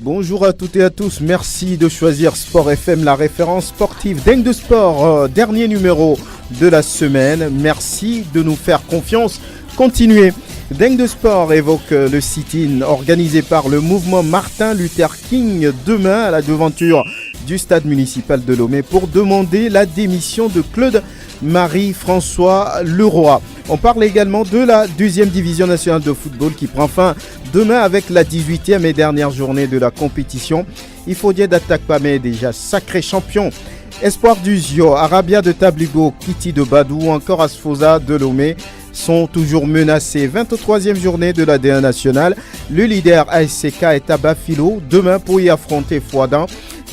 Bonjour à toutes et à tous, merci de choisir Sport FM, la référence sportive Dingue de Sport, dernier numéro de la semaine. Merci de nous faire confiance. Continuez. Dingue de Sport évoque le sit-in organisé par le mouvement Martin Luther King demain à la devanture du stade municipal de Lomé pour demander la démission de Claude Marie-François Leroy. On parle également de la deuxième division nationale de football qui prend fin demain avec la 18e et dernière journée de la compétition. Ifodien d'Atakpame est déjà sacré champion. Espoir du Zio, Arabia de Tabligo, Kitty de Badou ou encore Asfosa de Lomé sont toujours menacés. 23e journée de la D1 nationale. Le leader ASCK est à Bafilo demain pour y affronter Fouadan.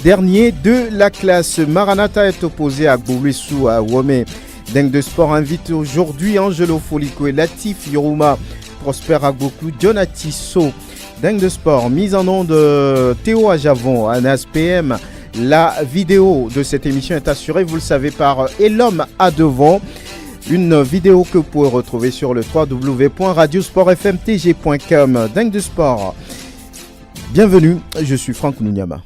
Dernier de la classe, Maranatha est opposé à Goubissou à Womé. Dingue de Sport invite aujourd'hui Angelo Folico et Latif Yorouma, Prosper Agbokou, Jonati So. Dingue de Sport, mise en onde de Théo Ajavon, Anas PM. La vidéo de cette émission est assurée, vous le savez, par Elom Adevon. Une vidéo que vous pouvez retrouver sur le www.radiosportfmtg.com. Dingue de Sport. Bienvenue, je suis Franck Nounyama.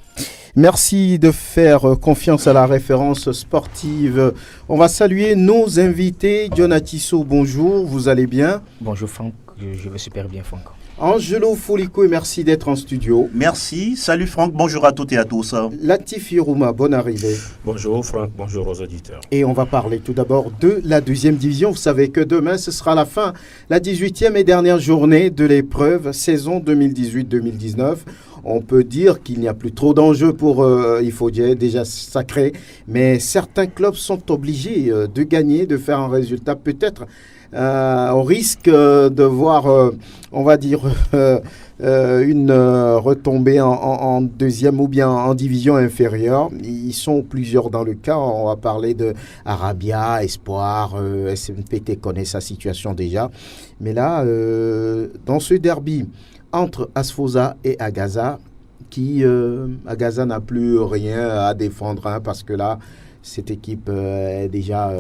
Merci de faire confiance à la référence sportive. On va saluer nos invités. Jonati So, bonjour, vous allez bien? Bonjour Franck, je vais super bien Franck. Angelo Folico, et merci d'être en studio. Merci, salut Franck, bonjour à toutes et à tous. Latif Yorouma, bonne arrivée. Bonjour Franck, bonjour aux auditeurs. Et on va parler tout d'abord de la deuxième division. Vous savez que demain, ce sera la fin, la 18e et dernière journée de l'épreuve saison 2018-2019. On peut dire qu'il n'y a plus trop d'enjeux pour Ifodien, déjà sacré, mais certains clubs sont obligés de gagner, de faire un résultat peut-être au risque de voir, on va dire, une retombée en deuxième ou bien en division inférieure. Ils sont plusieurs dans le cas. On va parler de Arabia, Espoir, SMPT connaît sa situation déjà. Mais là, dans ce derby entre Asfosa et Agaza, Agaza n'a plus rien à défendre parce que là, cette équipe est déjà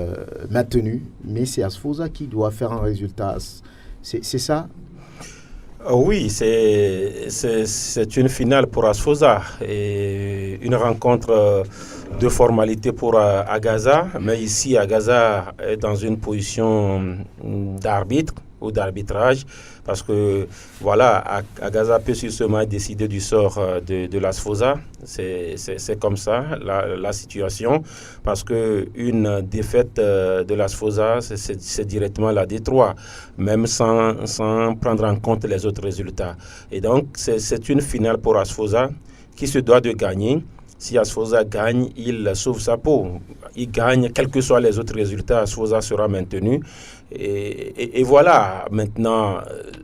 maintenue, mais c'est Asfosa qui doit faire un résultat. C'est ça? Oui, c'est une finale pour Asfosa et une rencontre de formalité pour Agaza. Mais ici, Agaza est dans une position d'arbitre ou d'arbitrage parce que voilà, Agaza peut sur ce match décider du sort de l'Asfosa. C'est comme ça la situation parce que une défaite de l'Asfosa c'est directement la D3 même sans prendre en compte les autres résultats. Et donc c'est une finale pour Asfosa qui se doit de gagner. Si Asfosa gagne, il sauve sa peau. Il gagne, quels que soient les autres résultats, Asfosa sera maintenu. Et voilà, maintenant,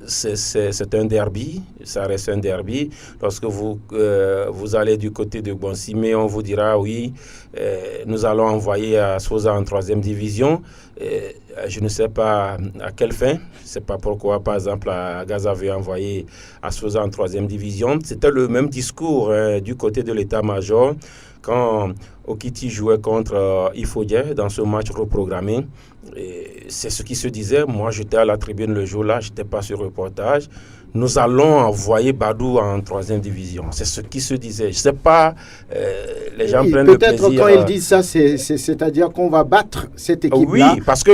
c'est un derby, ça reste un derby. Lorsque vous allez du côté de Bonsimé, on vous dira, oui, nous allons envoyer Asfosa en 3e division. Je ne sais pas à quelle fin, je ne sais pas pourquoi, par exemple, Agaza avait envoyé Asfosa en 3e division. C'était le même discours du côté de l'état-major quand Okiti jouait contre Ifodien dans ce match reprogrammé. C'est ce qui se disait. Moi, j'étais à la tribune le jour-là, je n'étais pas sur reportage. Nous allons envoyer Badou en 3e division. C'est ce qui se disait. Je ne sais pas, les gens prennent le plaisir. Peut-être quand ils disent ça, c'est-à-dire qu'on va battre cette équipe-là. Oui, parce que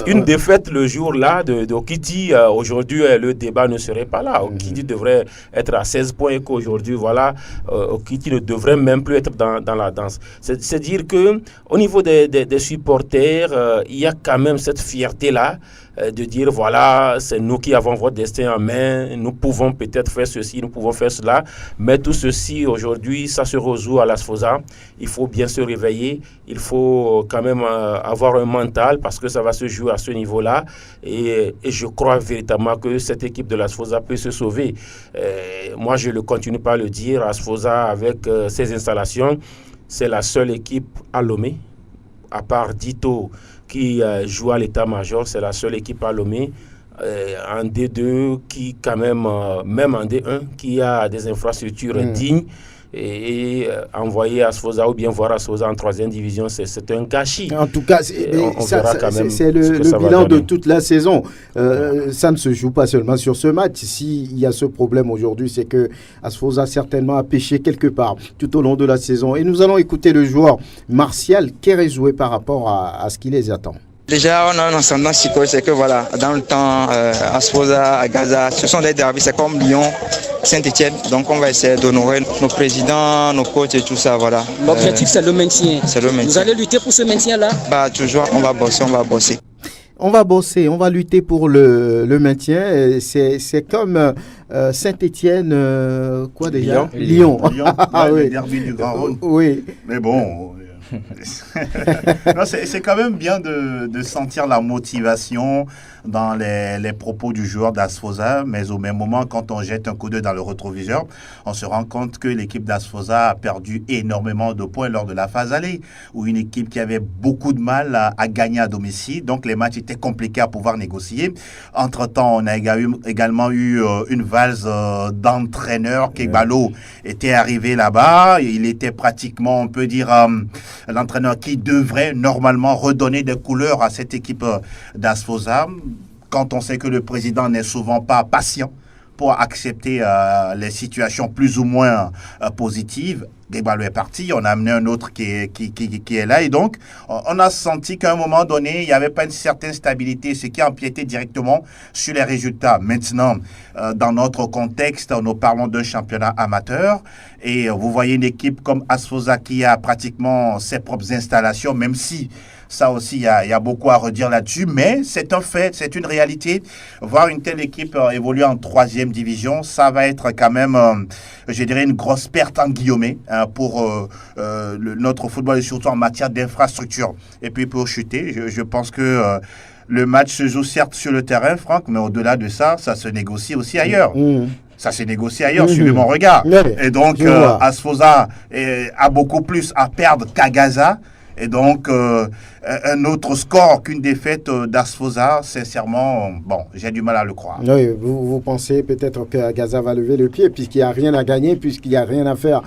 une défaite le jour-là de Okiti, aujourd'hui, le débat ne serait pas là. Okiti devrait être à 16 points et qu'aujourd'hui, voilà, Okiti ne devrait même plus être dans la danse. C'est dire qu'au niveau des supporters, il y a quand même cette fierté-là de dire voilà, c'est nous qui avons votre destin en main, nous pouvons peut-être faire ceci, nous pouvons faire cela, mais tout ceci aujourd'hui, ça se résout à l'Asfosa. Il faut bien se réveiller, il faut quand même avoir un mental parce que ça va se jouer à ce niveau-là et je crois véritablement que cette équipe de l'Asfosa peut se sauver. Moi, je ne continue pas à le dire, Asfosa avec ses installations, c'est la seule équipe à Lomé, à part Dito qui joue à l'état-major, c'est la seule équipe à Lomé en D2 qui quand même en D1, qui a des infrastructures dignes et envoyer Asfoza ou bien voir Asfoza en 3e division, c'est un gâchis. En tout cas, c'est le bilan de toute la saison. Ça ne se joue pas seulement sur ce match. S'il y a ce problème aujourd'hui, c'est que Asfoza certainement a pêché quelque part tout au long de la saison. Et nous allons écouter le joueur Martial Kérézoué par rapport à ce qui les attend. Déjà, on a un ascendant psychologique, c'est que voilà, dans le temps, Asfoza, Agaza, ce sont des derbys, c'est comme Lyon, Saint-Etienne. Donc, on va essayer d'honorer nos présidents, nos coachs et tout ça, voilà. L'objectif, c'est le maintien. C'est le maintien. Vous allez lutter pour ce maintien-là? Toujours, on va bosser. On va bosser, on va lutter pour le maintien. C'est comme Saint-Etienne, quoi déjà? Lyon. Le derby du Grand Rhône. Oui. Mais bon... non, c'est quand même bien de sentir la motivation dans les propos du joueur d'Asfoza, mais au même moment, quand on jette un coup d'œil dans le rétroviseur, on se rend compte que l'équipe d'Asfoza a perdu énormément de points lors de la phase aller, où une équipe qui avait beaucoup de mal à gagner à domicile, donc les matchs étaient compliqués à pouvoir négocier. Entre-temps, on a également eu une valse d'entraîneur. Kegbalo était arrivé là-bas, il était pratiquement, on peut dire, l'entraîneur qui devrait normalement redonner des couleurs à cette équipe d'Asfoza. Quand on sait que le président n'est souvent pas patient pour accepter les situations plus ou moins positives, Kegbalo est parti, on a amené un autre qui est là, et donc on a senti qu'à un moment donné, il n'y avait pas une certaine stabilité, ce qui a empiété directement sur les résultats. Maintenant, dans notre contexte, nous parlons d'un championnat amateur, et vous voyez une équipe comme Asfoza qui a pratiquement ses propres installations, même si ça aussi, il y a beaucoup à redire là-dessus, mais c'est un fait, c'est une réalité. Voir une telle équipe évoluer en 3e division, ça va être quand même, je dirais, une grosse perte en guillemets pour notre football, et surtout en matière d'infrastructure. Et puis pour chuter, je pense que le match se joue certes sur le terrain, Franck, mais au-delà de ça, ça se négocie aussi ailleurs. Ça s'est négocié ailleurs, suivez mon regard. Et donc, Asfoza a beaucoup plus à perdre qu'Agaza. Et donc, un autre score qu'une défaite d'Asfoza, sincèrement, bon, j'ai du mal à le croire. Oui, vous pensez peut-être qu'Agaza va lever le pied puisqu'il n'y a rien à gagner, puisqu'il n'y a rien à faire.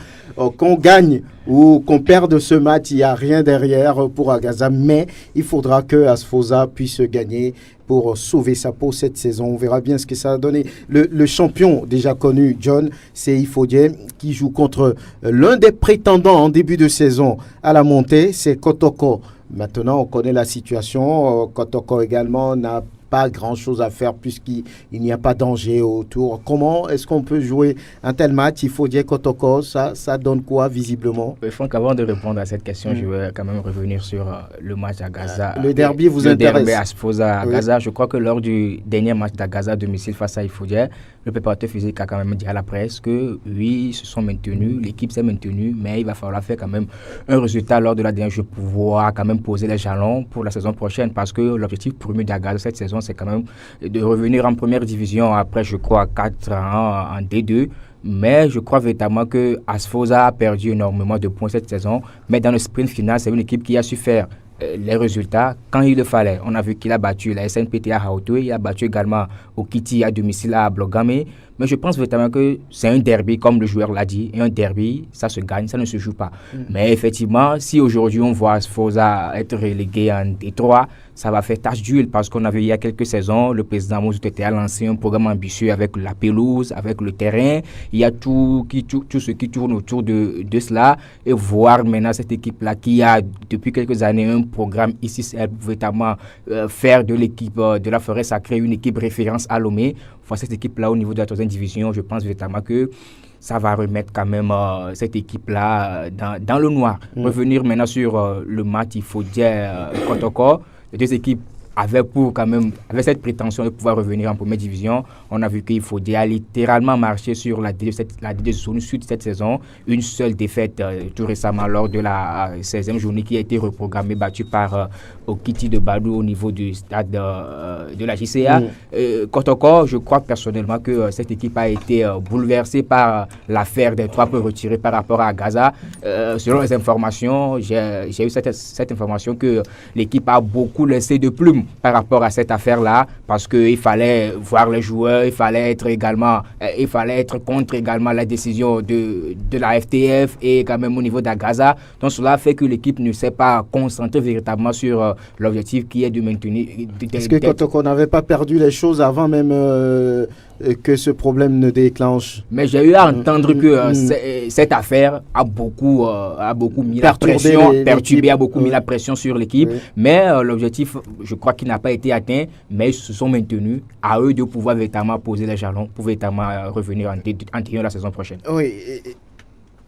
Qu'on gagne ou qu'on perde ce match, il n'y a rien derrière pour Agaza, mais il faudra que Asfoza puisse gagner pour sauver sa peau cette saison. On verra bien ce que ça va donner. Le champion déjà connu, John, c'est Ifodien, qui joue contre l'un des prétendants en début de saison à la montée, c'est Kotoko. Maintenant, on connaît la situation. Kotoko également n'a pas grand-chose à faire puisqu'il n'y a pas danger autour. Comment est-ce qu'on peut jouer un tel match? Il faut dire Kotoko, ça donne quoi visiblement? Franck, avant de répondre à cette question, je vais quand même revenir sur le match à Gaza. Le derby vous intéresse? Le derby Asfoza à Gaza. Je crois que lors du dernier match d'Agaza à domicile face à Ifodien, le préparateur physique a quand même dit à la presse que oui, ils se sont maintenus, l'équipe s'est maintenue, mais il va falloir faire quand même un résultat lors de la dernière journée pour pouvoir quand même poser les jalons pour la saison prochaine, parce que l'objectif premier d'Agaza cette saison, c'est quand même de revenir en première division après, je crois, 4 ans en D2. Mais je crois véritablement que Asfoza a perdu énormément de points cette saison. Mais dans le sprint final, c'est une équipe qui a su faire les résultats quand il le fallait. On a vu qu'il a battu la SNPT à Hautoué, il a battu également Okiti à domicile à Blogame. Mais je pense véritablement que c'est un derby, comme le joueur l'a dit. Et un derby, ça se gagne, ça ne se joue pas. Mais effectivement, si aujourd'hui on voit Asfoza être relégué en D3, ça va faire tache d'huile, parce qu'on a vu il y a quelques saisons, le président Mouzoutété a lancé un programme ambitieux avec la pelouse, avec le terrain. Il y a tout ce qui tourne autour de cela. Et voir maintenant cette équipe-là qui a depuis quelques années un programme ici, c'est véritablement faire de l'équipe de la Forêt Sacrée une équipe référence à Lomé. Voir cette équipe-là au niveau de la 3e division, je pense véritablement que ça va remettre quand même cette équipe-là dans le noir. Revenir maintenant sur le match, il faut dire Kotoko. Les deux équipes avaient cette prétention de pouvoir revenir en première division. On a vu qu'il faut littéralement marcher sur la D2 suite cette saison. Une seule défaite tout récemment lors de la 16e journée qui a été reprogrammée, battue par Okiti de Badou au niveau du stade de la JCA. Kotoko, je crois personnellement que cette équipe a été bouleversée par l'affaire des 3 points retirés par rapport à Gaza. Selon les informations, j'ai eu cette information que l'équipe a beaucoup laissé de plumes par rapport à cette affaire-là, parce qu'il fallait voir les joueurs, il fallait être contre également la décision de la FTF et quand même au niveau d'Agaza. Donc cela fait que l'équipe ne s'est pas concentrée véritablement sur l'objectif qui est de maintenir. Est-ce que quand on n'avait pas perdu les choses avant même que ce problème ne déclenche? Mais j'ai eu à entendre que cette affaire a beaucoup mis la pression, perturbé, a beaucoup mis la pression sur l'équipe. Oui. Mais l'objectif, je crois qu'il n'a pas été atteint, mais ils se sont maintenus. À eux de pouvoir véritablement poser les jalons pour véritablement revenir en tirant la saison prochaine. Oui.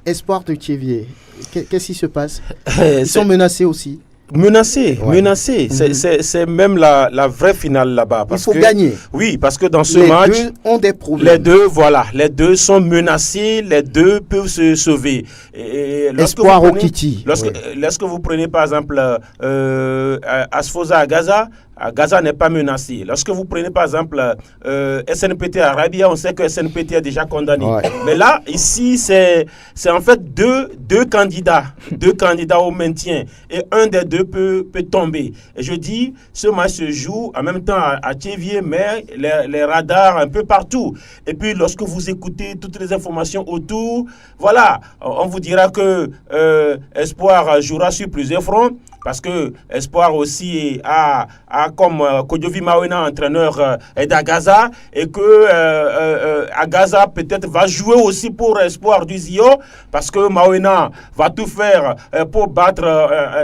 Espoir de Thiévier, qu'est-ce qui se passe? Ils sont menacés aussi. Menacé. C'est même la vraie finale là-bas. Il faut gagner. Oui, parce que dans ce match, les deux ont des problèmes. Les deux sont menacés, les deux peuvent se sauver. Et Espoir au Kiti. Lorsque vous prenez par exemple Asfosa à Gaza n'est pas menacé. Lorsque vous prenez par exemple SNPT à Arabia, on sait que SNPT est déjà condamné. Ouais. Mais là, ici, c'est en fait deux candidats au maintien. Et un des deux peut tomber. Et je dis, ce match se joue en même temps à Thiévier, mais les radars un peu partout. Et puis, lorsque vous écoutez toutes les informations autour, voilà, on vous dira que Espoir jouera sur plusieurs fronts. Parce que Espoir aussi a comme Kodjovi Mawena, entraîneur d'Agaza, et que Agaza peut-être va jouer aussi pour Espoir du Zio, parce que Mawena va tout faire pour battre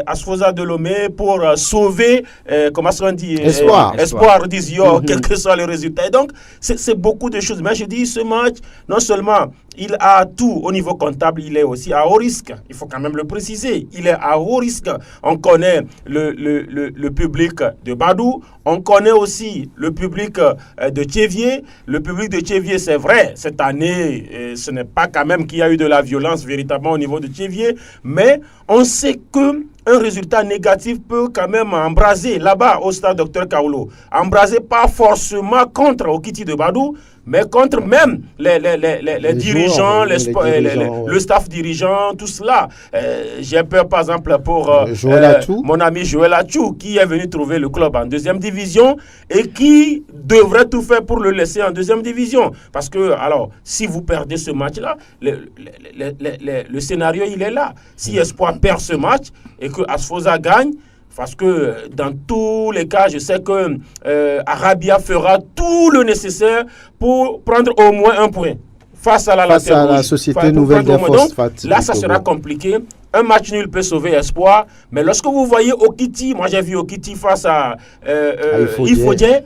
Asfosa de Lomé, pour sauver, comment on dit, Espoir du Zio, quel que soit le résultat. Et donc, c'est beaucoup de choses. Mais je dis, ce match, non seulement il a tout au niveau comptable, il est aussi à haut risque. Il faut quand même le préciser. Il est à haut risque. On connaît le public de Badou. On connaît aussi le public de Thiévier. Le public de Thiévier, c'est vrai, cette année, ce n'est pas quand même qu'il y a eu de la violence véritablement au niveau de Thiévier. Mais on sait que un résultat négatif peut quand même embraser là-bas au stade Dr Kaolo. Embraser pas forcément contre Okiti de Badou, mais contre même les dirigeants, le staff dirigeant, tout cela. J'ai peur par exemple pour mon ami Joël Achou, qui est venu trouver le club en deuxième division et qui devrait tout faire pour le laisser en deuxième division. Parce que, alors, si vous perdez ce match-là, le scénario, il est là. Si Espoir perd ce match et que Asfosa gagne, parce que dans tous les cas, je sais que Arabia fera tout le nécessaire pour prendre au moins un point face à la Société Nouvelle des Phosphates. Là, ça sera compliqué. Un match nul peut sauver Espoir. Mais lorsque vous voyez Okiti, moi j'ai vu Okiti face à Ifodje,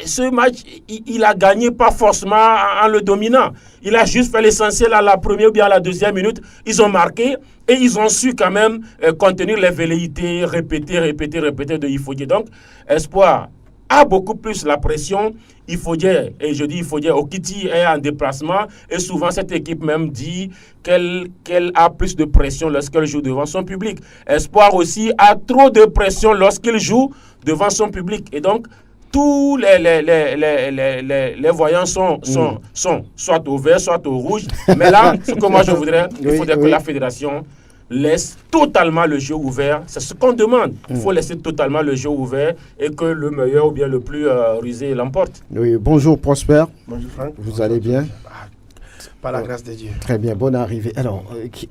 ce match, il a gagné pas forcément en le dominant. Il a juste fait l'essentiel à la première ou bien à la deuxième minute. Ils ont marqué et ils ont su quand même contenir les velléités, répéter de Ifodje. Donc, Espoir a beaucoup plus la pression. Ifodje, et je dis Ifodje, Okiti est en déplacement et souvent cette équipe même dit qu'elle a plus de pression lorsqu'elle joue devant son public. Espoir aussi a trop de pression lorsqu'il joue devant son public. Et donc, tous les voyants sont soit au vert, soit au rouge. Mais là, ce que moi je voudrais, il faudrait que la fédération laisse totalement le jeu ouvert. C'est ce qu'on demande. Il faut laisser totalement le jeu ouvert et que le meilleur ou bien le plus rusé l'emporte. Oui, bonjour Prosper. Bonjour Franck. Vous allez bien? Par la grâce de Dieu. Très bien, bonne arrivée. Alors,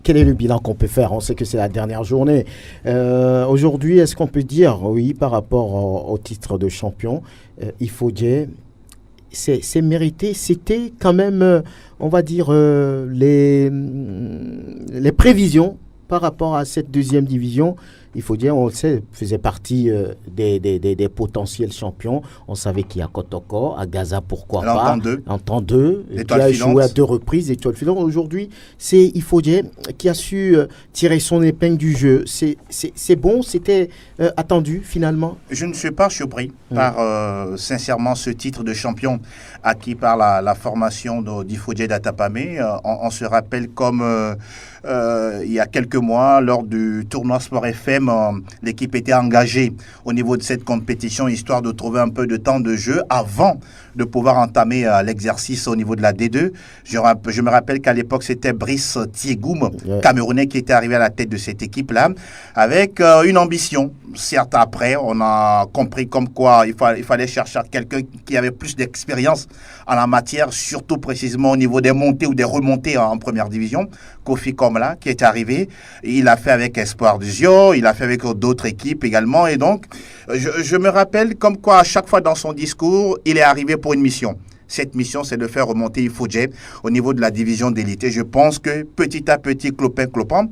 quel est le bilan qu'on peut faire? On sait que c'est la dernière journée. Aujourd'hui, est-ce qu'on peut dire, oui, par rapport au titre de champion, Ifodje, c'est mérité? C'était quand même, on va dire, les prévisions par rapport à cette deuxième division. Il faut dire, on le sait, faisait partie des potentiels champions. On savait qu'il y a Kotoko, à Gaza, pourquoi pas. En temps 2, qui a joué à 2 reprises, Étoile filante. Aujourd'hui, c'est Ifodje qui a su tirer son épingle du jeu. C'est bon, c'était attendu finalement. Je ne suis pas surpris par, sincèrement, ce titre de champion acquis par la formation d'Ifodje d'Atapamé. On se rappelle comme il y a quelques mois, lors du tournoi Sport FM, l'équipe était engagée au niveau de cette compétition, histoire de trouver un peu de temps de jeu avant de pouvoir entamer l'exercice au niveau de la D2. Je me rappelle qu'à l'époque, c'était Brice Thiegoum, Camerounais, qui était arrivé à la tête de cette équipe-là, avec une ambition. Certes, après, on a compris comme quoi il fallait chercher quelqu'un qui avait plus d'expérience en la matière, surtout précisément au niveau des montées ou des remontées en première division. Kofi Komla, qui est arrivé, il a fait avec Espoir du Zio, il a fait avec d'autres équipes également. Et donc, je me rappelle comme quoi, à chaque fois dans son discours, il est arrivé pour une mission. Cette mission, c'est de faire remonter Ifodje au niveau de la division d'élite. Et je pense que petit à petit, clopin,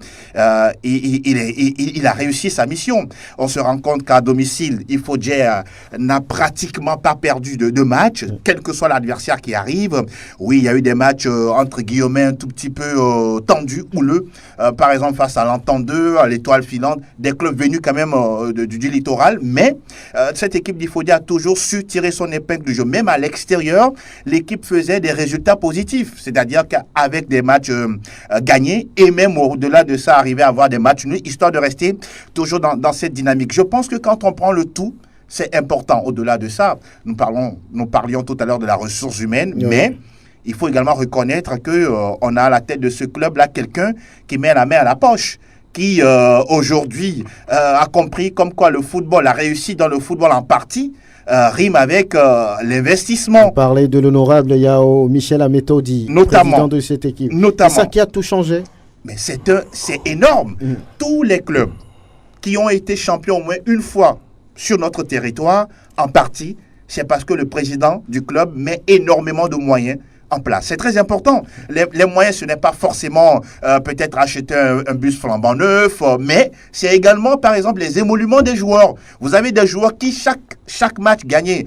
il a réussi sa mission. On se rend compte qu'à domicile, Ifodje n'a pratiquement pas perdu de match, quel que soit l'adversaire qui arrive. Oui, il y a eu des matchs entre guillemets un tout petit peu tendus, houleux. Par exemple, face à l'Entente 2, à l'Étoile filante, des clubs venus quand même du littoral. Mais cette équipe d'Ifodje a toujours su tirer son épingle du jeu. Même à l'extérieur, l'équipe faisait des résultats positifs, c'est-à-dire qu'avec des matchs gagnés et même au-delà de ça, arriver à avoir des matchs nuls, histoire de rester toujours dans cette dynamique. Je pense que quand on prend le tout, c'est important. Au-delà de ça, nous parlions tout à l'heure de la ressource humaine, mais il faut également reconnaître qu'on a à la tête de ce club-là quelqu'un qui met la main à la poche, qui aujourd'hui a compris comme quoi le football, la réussite dans le football en partie, rime avec l'investissement. On parlait de l'honorable Yao Michel Ametodi, président de cette équipe. C'est ça qui a tout changé. Mais c'est énorme. Tous les clubs qui ont été champions au moins une fois sur notre territoire, en partie, c'est parce que le président du club met énormément de moyens en place. C'est très important. Les moyens, ce n'est pas forcément peut-être acheter un bus flambant neuf, mais c'est également, par exemple, les émoluments des joueurs. Vous avez des joueurs qui, chaque match gagné,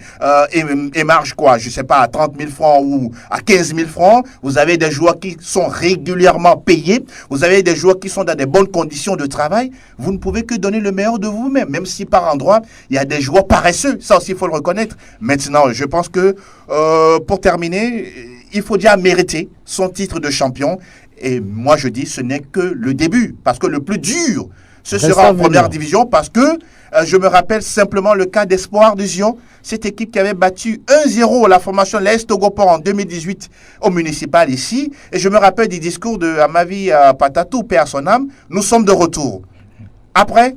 émarge quoi, je ne sais pas, à 30 000 francs ou à 15 000 francs. Vous avez des joueurs qui sont régulièrement payés. Vous avez des joueurs qui sont dans des bonnes conditions de travail. Vous ne pouvez que donner le meilleur de vous-même, même si par endroit, il y a des joueurs paresseux. Ça aussi, il faut le reconnaître. Maintenant, je pense que, pour terminer, il faut déjà mériter son titre de champion. Et moi, je dis, ce n'est que le début. Parce que le plus dur, ce sera en première division. Parce que je me rappelle simplement le cas d'Espoir du Zion. Cette équipe qui avait battu 1-0 la formation l'AS Togopor en 2018 au municipal ici. Et je me rappelle du discours de Amavi Patatou, paix à son âme. Nous sommes de retour. Après,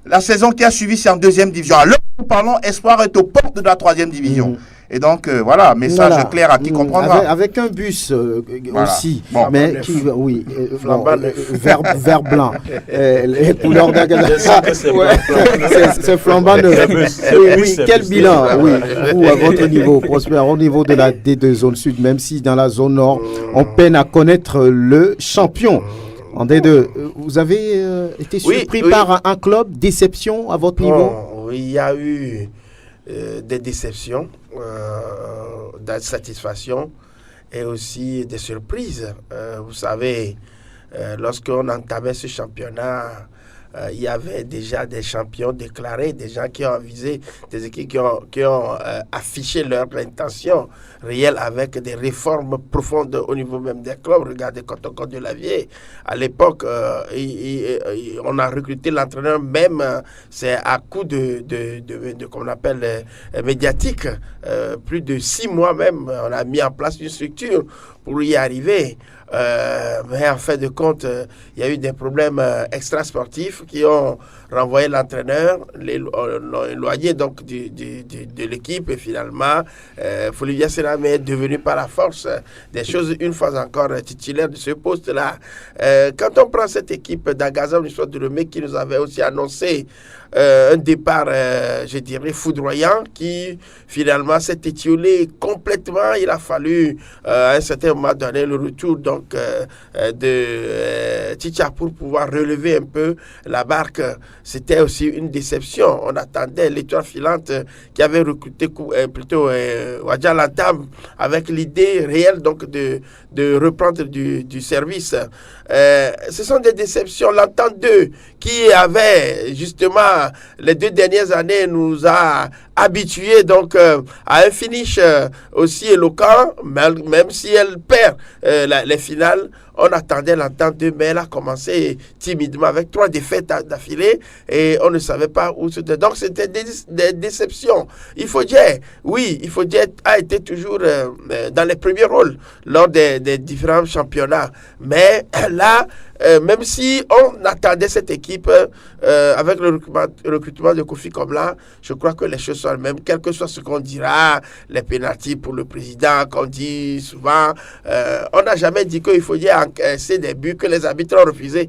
la saison qui a suivi, c'est en deuxième division. Alors, nous parlons, Espoir est aux portes de la troisième division. Et donc, voilà, message clair à qui comprendra. Avec un bus aussi, mais qui, vert blanc. Les couleurs d'Agaza. C'est flambant neuf. Oui, quel bilan, vous, à votre niveau, Prosper, au niveau de la D2 zone sud, même si dans la zone nord, on peine à connaître le champion. En D2, vous avez été surpris par un club, déception à votre niveau? Oui, il y a eu des déceptions, d'insatisfaction et aussi des surprises. Vous savez, lorsqu'on entamait ce championnat, il y avait déjà des champions déclarés, des gens qui ont visé, des équipes qui ont affiché leur intention réelle avec des réformes profondes au niveau même des clubs. Regardez Cotton de Lavier. À l'époque, on a recruté l'entraîneur même, c'est à coup de qu'on appelle médiatique. Plus de 6 mois même, on a mis en place une structure pour y arriver. Mais en fin de compte, il y a eu des problèmes extrasportifs qui ont renvoyé l'entraîneur, l'ont éloigné donc de l'équipe et finalement, Folivia Sename est devenu par la force des choses une fois encore titulaire de ce poste-là. Quand on prend cette équipe d'Agaza, l'histoire de Lemay qui nous avait aussi annoncé un départ, je dirais, foudroyant qui finalement s'est étiolé complètement. Il a fallu à un certain moment donné le retour donc de Ticha pour pouvoir relever un peu la barque. C'était aussi une déception. On attendait l'Étoile filante qui avait recruté plutôt Wadja Lantam avec l'idée réelle donc de reprendre du service. Ce sont des déceptions. L'Entente 2 qui avait justement les 2 dernières années nous a habitués donc à un finish aussi éloquent, même si elle perd les finales. on attendait l'entente d'eux, mais elle a commencé timidement avec 3 défaites d'affilée et on ne savait pas où c'était. Donc c'était des déceptions. Il faut dire, oui, il faut dire, a été toujours dans les premiers rôles lors des différents championnats. Mais là, même si on attendait cette équipe avec le recrutement de Kofi Komla, je crois que les choses sont les mêmes, quel que soit ce qu'on dira, les pénaltys pour le président, qu'on dit souvent, on n'a jamais dit qu'il faut dire encaisser des buts que les arbitres ont refusés.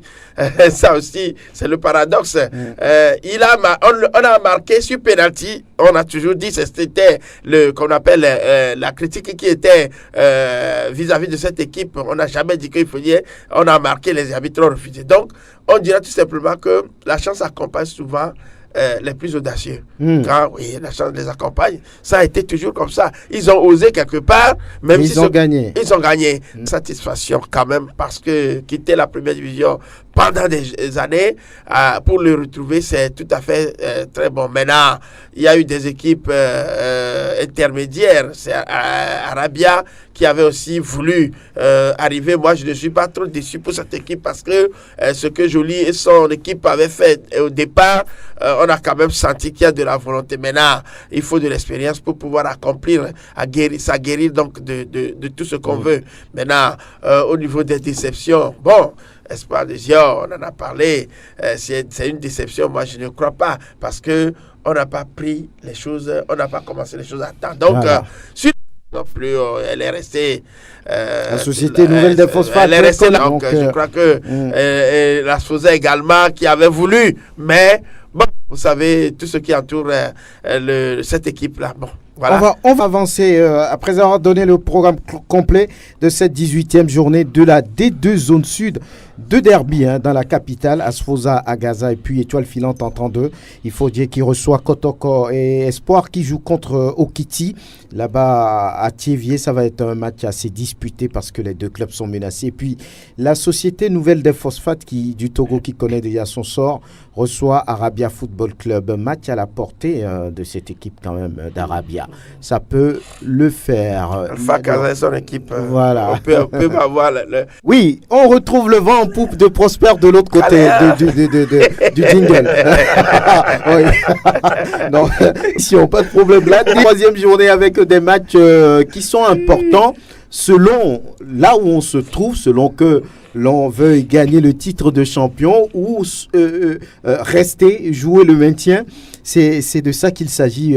Ça aussi, c'est le paradoxe. On a marqué sur pénalty, on a toujours dit que c'était qu'on appelle la critique qui était vis-à-vis de cette équipe. On n'a jamais dit qu'il faut dire on a marqué, les arbitres ont refusé. Donc, on dira tout simplement que la chance accompagne souvent les plus audacieux. Quand oui, la chance les accompagne, ça a été toujours comme ça. Ils ont osé quelque part, même ils ont gagné. Ils ont gagné. Satisfaction quand même, parce que quitter la première division pendant des années, pour le retrouver, c'est tout à fait très bon. Maintenant, il y a eu des équipes intermédiaires. C'est Arabia qui avait aussi voulu arriver. Moi, je ne suis pas trop déçu pour cette équipe parce que ce que Joly et son équipe avaient fait au départ, on a quand même senti qu'il y a de la volonté. Maintenant, il faut de l'expérience pour pouvoir accomplir, s'aguerrir donc de tout ce qu'on veut. Maintenant, au niveau des déceptions, bon, Espoir de Zion, on en a parlé, c'est une déception, moi je ne crois pas, parce que on n'a pas pris les choses, on n'a pas commencé les choses à temps. Donc, voilà. Non plus, elle est restée. La Société Nouvelle des Phosphates. Elle est restée là. Donc, je crois que la Sfosa également, qui avait voulu, mais bon, vous savez, tout ce qui entoure cette équipe-là. Bon, voilà. On va avancer après avoir donné le programme complet de cette 18e journée de la D2 Zone Sud de derby dans la capitale, Asfosa à Gaza et puis Étoile Filante en 32. Il faut dire qu'il reçoit Kotoko et Espoir qui joue contre Okiti. Là-bas à Thiévier, ça va être un match assez disputé parce que les deux clubs sont menacés. Et puis la Société Nouvelle des Phosphates du Togo qui connaît déjà son sort reçoit Arabia Football Club. Match à la portée de cette équipe quand même d'Arabia. Ça peut le faire. Alpha Kaza et son équipe. Voilà. On peut avoir Oui, on retrouve le vent en poupe de Prosper de l'autre côté du jingle. Non, ici, on n'a pas de problème là. Troisième journée avec des matchs qui sont importants selon là où on se trouve, selon que l'on veuille gagner le titre de champion ou rester, jouer le maintien. C'est de ça qu'il s'agit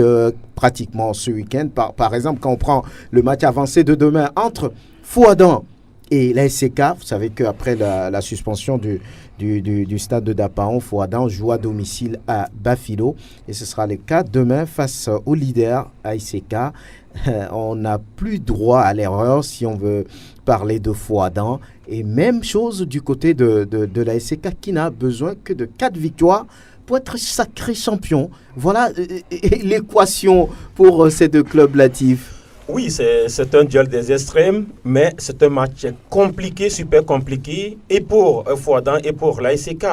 pratiquement ce week-end. Par exemple, quand on prend le match avancé de demain entre Fouadan et la SCK, vous savez qu'après la suspension du stade de Dapaon, Fouadan joue à domicile à Bafilo. Et ce sera le cas demain face au leader ASCK. On n'a plus droit à l'erreur si on veut parler de Fouadan. Et même chose du côté de la SCK qui n'a besoin que de 4 victoires pour être sacré champion. Voilà l'équation pour ces deux clubs latifs. Oui, c'est un duel des extrêmes, mais c'est un match compliqué, super compliqué, et pour Fouadan et pour l'ASCK.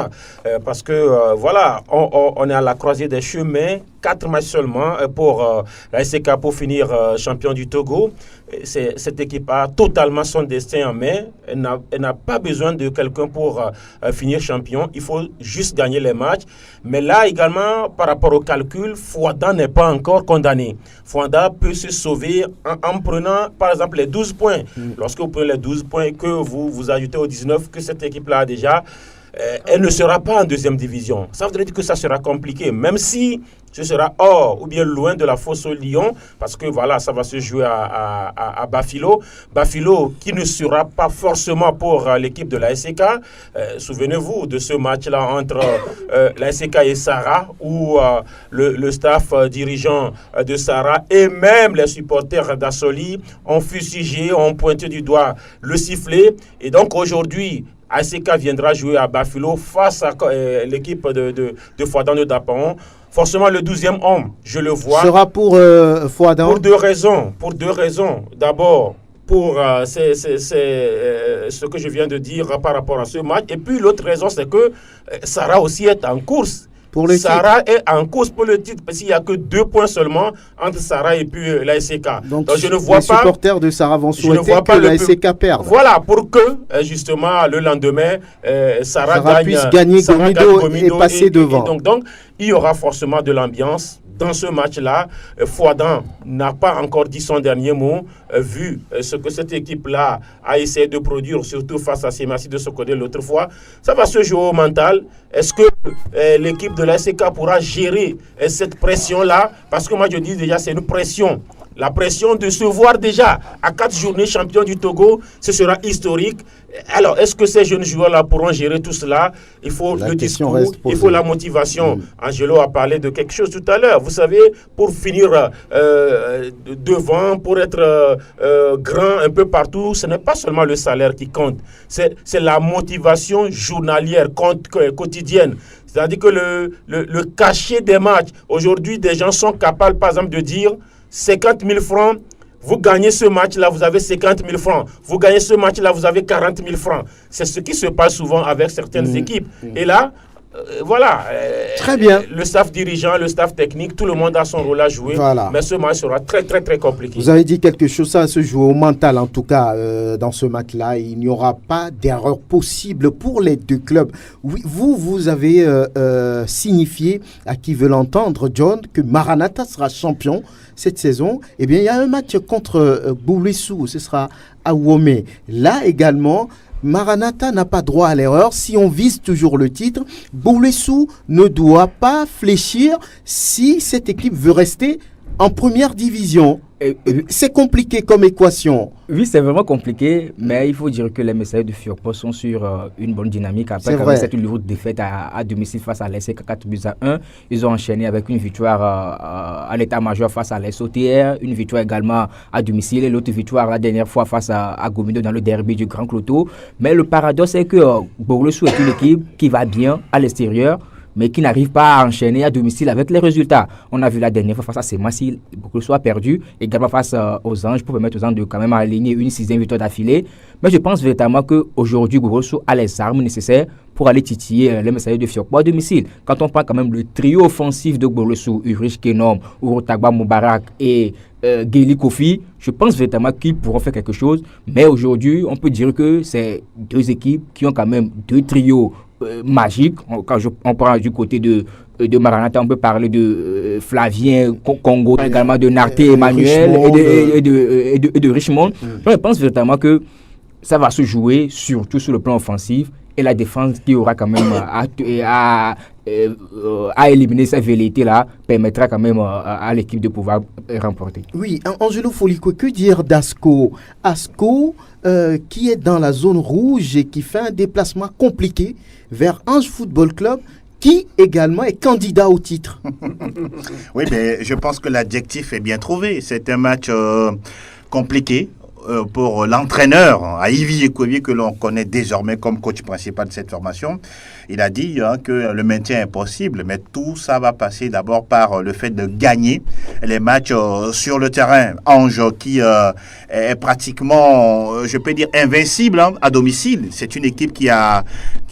Parce que, voilà, on est à la croisée des chemins, 4 matchs seulement pour l'ASCK pour finir champion du Togo. Cette équipe a totalement son destin en main. Elle n'a pas besoin de quelqu'un pour finir champion. Il faut juste gagner les matchs. Mais là également, par rapport au calcul, Fouadan n'est pas encore condamné. Fouadan peut se sauver en prenant, par exemple, les 12 points. Lorsque vous prenez les 12 points que vous ajoutez aux 19 que cette équipe-là a déjà, elle ne sera pas en deuxième division. Ça voudrait dire que ça sera compliqué, même si ce sera hors ou bien loin de la fosse au Lyon, parce que voilà, ça va se jouer à Bafilo. Bafilo qui ne sera pas forcément pour l'équipe de la SCK. Souvenez-vous de ce match-là entre la SCK et Sarah, où le staff dirigeant de Sarah et même les supporters d'Assoli ont fustigé, ont pointé du doigt le sifflet. Et donc aujourd'hui, ASCK viendra jouer à Bafilo face à l'équipe de Fouadan de Dapaon. Forcément, le 12e homme, je le vois. Sera pour Fouadan. Pour deux raisons. D'abord, pour ce que je viens de dire par rapport à ce match. Et puis, l'autre raison, c'est que Sarah aussi est en course. pour le titre. Sarah est en cause pour le titre parce qu'il n'y a que 2 points seulement entre Sarah et puis la SCK. Donc je ne vois les supporters de Sarah vont souhaiter que la SCK perde. Voilà, pour que justement le lendemain, Sarah puisse gagner Gomido et passer devant. Donc, il y aura forcément de l'ambiance. Dans ce match-là, Fouadan n'a pas encore dit son dernier mot, vu ce que cette équipe-là a essayé de produire, surtout face à Semassi de Sokodé l'autre fois. Ça va se jouer au mental. Est-ce que l'équipe de la SCK pourra gérer cette pression-là? Parce que moi, je dis déjà, c'est une pression. La pression de se voir déjà à 4 journées champion du Togo, ce sera historique. Alors, est-ce que ces jeunes joueurs-là pourront gérer tout cela? Il faut le discours, il faut la motivation. Angelo a parlé de quelque chose tout à l'heure. Vous savez, pour finir devant, pour être grand un peu partout, ce n'est pas seulement le salaire qui compte. C'est la motivation journalière, quotidienne. C'est-à-dire que le cachet des matchs, aujourd'hui, des gens sont capables, par exemple, de dire 50 000 francs, vous gagnez ce match-là, vous avez 50 000 francs. Vous gagnez ce match-là, vous avez 40 000 francs. C'est ce qui se passe souvent avec certaines équipes. Et là, voilà. Très bien. Le staff dirigeant, le staff technique, tout le monde a son rôle à jouer. Voilà. Mais ce match sera très, très, très compliqué. Vous avez dit quelque chose, ça se joue au mental en tout cas dans ce match-là. Il n'y aura pas d'erreur possible pour les deux clubs. Oui, vous avez signifié à qui veut l'entendre, John, que Maranatha sera champion cette saison. Eh bien, il y a un match contre Bouloissou, ce sera à Womé. Là également, Maranatha n'a pas droit à l'erreur. Si on vise toujours le titre, Bouloissou ne doit pas fléchir si cette équipe veut rester en première division. C'est compliqué comme équation. Oui, c'est vraiment compliqué, mais il faut dire que les messages de Fiokpo sont sur une bonne dynamique. Après cette lourde défaite à domicile face à l'SC 4-1, ils ont enchaîné avec une victoire à l'état-major face à l'SOTR, une victoire également à domicile et l'autre victoire la dernière fois face à Gomido dans le derby du Grand Cloto. Mais le paradoxe est que Bouloissou est une équipe qui va bien à l'extérieur, mais qui n'arrive pas à enchaîner à domicile avec les résultats. On a vu la dernière fois face à Semassi, Bouloissou a perdu, également face aux Anges, pour permettre aux Anges de quand même aligner une 6e victoire d'affilée. Mais je pense véritablement qu'aujourd'hui, Bouloissou a les armes nécessaires pour aller titiller les messagers de Fiokpo à domicile. Quand on prend quand même le trio offensif de Bouloissou, Ulrich Kenom, Urotagba Moubarak et Geli Kofi, je pense véritablement qu'ils pourront faire quelque chose. Mais aujourd'hui, on peut dire que c'est deux équipes qui ont quand même deux trios magique. Quand on prend du côté de Maranatha, on peut parler de Flavien Congo, également de Narté Emmanuel et de Richmond. Donc, je pense véritablement que ça va se jouer surtout sur le plan offensif et la défense qui aura quand même à éliminer cette velléité-là permettra quand même à l'équipe de pouvoir remporter. Oui, Angelo Foliko, que dire d'Asco? Asco qui est dans la zone rouge et qui fait un déplacement compliqué vers Ange Football Club, qui également est candidat au titre. Oui, mais je pense que l'adjectif est bien trouvé. C'est un match compliqué pour l'entraîneur, Yves Yekouvi, que l'on connaît désormais comme coach principal de cette formation. Il a dit que le maintien est possible, mais tout ça va passer d'abord par le fait de gagner les matchs sur le terrain. Ange qui est pratiquement, je peux dire, invincible à domicile. C'est une équipe qui a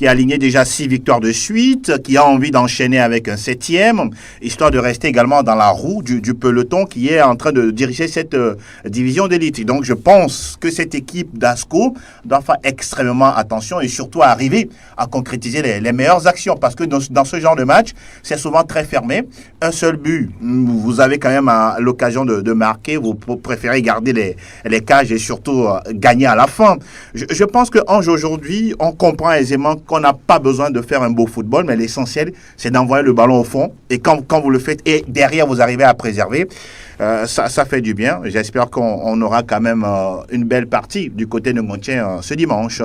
aligné déjà 6 victoires de suite, qui a envie d'enchaîner avec un 7e, histoire de rester également dans la roue du peloton qui est en train de diriger cette division d'élite. Donc je pense que cette équipe d'Asco doit faire extrêmement attention et surtout arriver à concrétiser les meilleures actions, parce que dans ce genre de match, c'est souvent très fermé. Un seul but, vous avez quand même l'occasion de marquer, vous préférez garder les cages et surtout gagner à la fin. Je pense que Ange, aujourd'hui, on comprend aisément qu'on n'a pas besoin de faire un beau football, mais l'essentiel, c'est d'envoyer le ballon au fond, et quand vous le faites, et derrière, vous arrivez à préserver, ça fait du bien. J'espère qu'on aura quand même une belle partie du côté de Montien ce dimanche.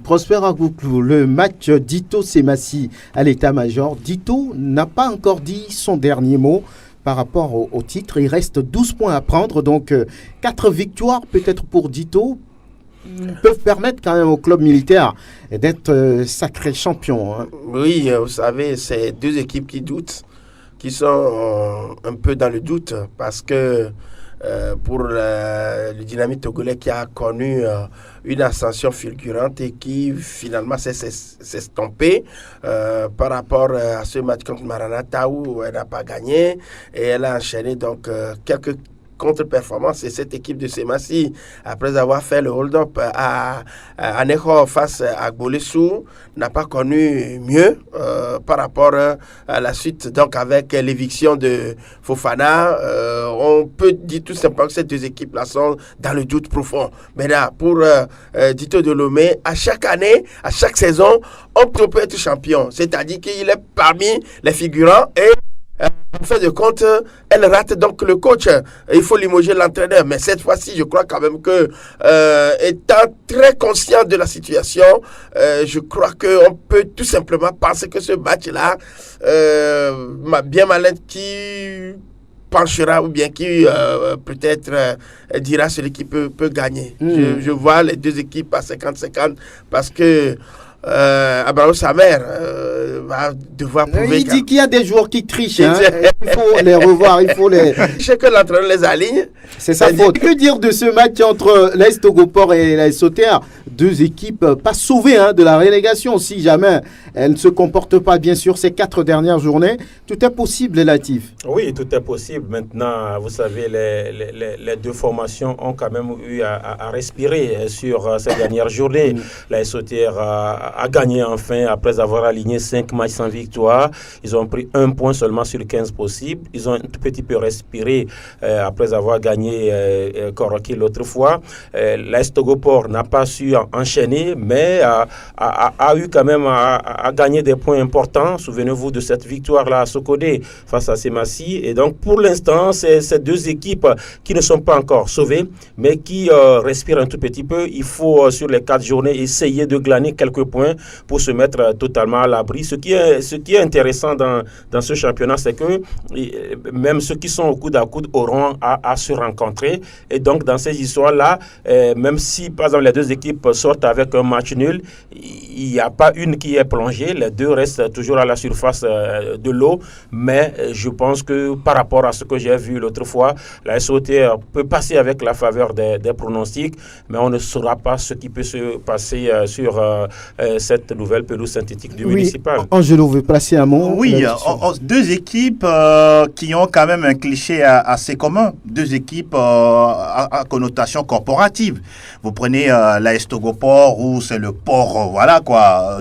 Prosper Agouklou, le match Dito-Semassi à l'état-major. Dito n'a pas encore dit son dernier mot par rapport au titre. Il reste 12 points à prendre, donc 4 victoires peut-être pour Dito peuvent permettre quand même au club militaire d'être sacré champion. Oui, vous savez, c'est deux équipes qui doutent, qui sont un peu dans le doute, parce que pour le Dynamique togolais qui a connu une ascension fulgurante et qui finalement s'est estompée par rapport à ce match contre Maranatha où elle n'a pas gagné et elle a enchaîné donc quelques contre-performance. Et cette équipe de Semassi, après avoir fait le hold-up à Neho face à Gbolessou, n'a pas connu mieux par rapport à la suite. Donc avec l'éviction de Fofana, on peut dire tout simplement que ces deux équipes-là sont dans le doute profond. Mais là, pour Dito Delomé, à chaque année, à chaque saison, on peut être champion. C'est-à-dire qu'il est parmi les figurants et en fin de compte, elle rate donc le coach. Il faut limoger l'entraîneur. Mais cette fois-ci, je crois quand même que, étant très conscient de la situation, je crois qu'on peut tout simplement penser que ce match-là, bien malin qui penchera ou bien qui peut-être dira celui qui peut gagner. Je vois les deux équipes à 50-50 parce que Abraham Samer va devoir prouver. Il dit qu'il y a des joueurs qui trichent. Hein. Il faut les revoir, il faut les. Je sais que l'entraîneur les aligne. C'est sa faute. Que dire de ce match entre l'AS Togopor et l'AS Sauterre? Deux équipes pas sauvées de la relégation si jamais elles ne se comportent pas bien sûr ces 4 dernières journées. Tout est possible, Latif. Oui, tout est possible. Maintenant, vous savez, les deux formations ont quand même eu à respirer sur ces dernières journées. L'AS Sauterre a gagné enfin après avoir aligné 5 matchs sans victoire. Ils ont pris 1 point seulement sur 15 possibles. Ils ont un tout petit peu respiré après avoir gagné Koroki l'autre fois. L'AS Togopor n'a pas su enchaîner, mais a eu quand même à gagner des points importants. Souvenez-vous de cette victoire-là à Sokodé face à Semassi. Et donc, pour l'instant, c'est ces deux équipes qui ne sont pas encore sauvées, mais qui respirent un tout petit peu. Il faut, sur les 4 journées, essayer de glaner quelques points pour se mettre totalement à l'abri. Ce qui est intéressant dans ce championnat, c'est que même ceux qui sont au coude à coude auront à se rencontrer. Et donc, dans ces histoires-là, même si, par exemple, les deux équipes sortent avec un match nul, il n'y a pas une qui est plongée. Les deux restent toujours à la surface de l'eau. Mais je pense que par rapport à ce que j'ai vu l'autre fois, la SOT peut passer avec la faveur des pronostics, mais on ne saura pas ce qui peut se passer sur cette nouvelle pelouse synthétique du municipal. Angelo veut placer un mot. Oui, deux équipes qui ont quand même un cliché assez commun. Deux équipes à connotation corporative. Vous prenez l'AS Togopor, où c'est le port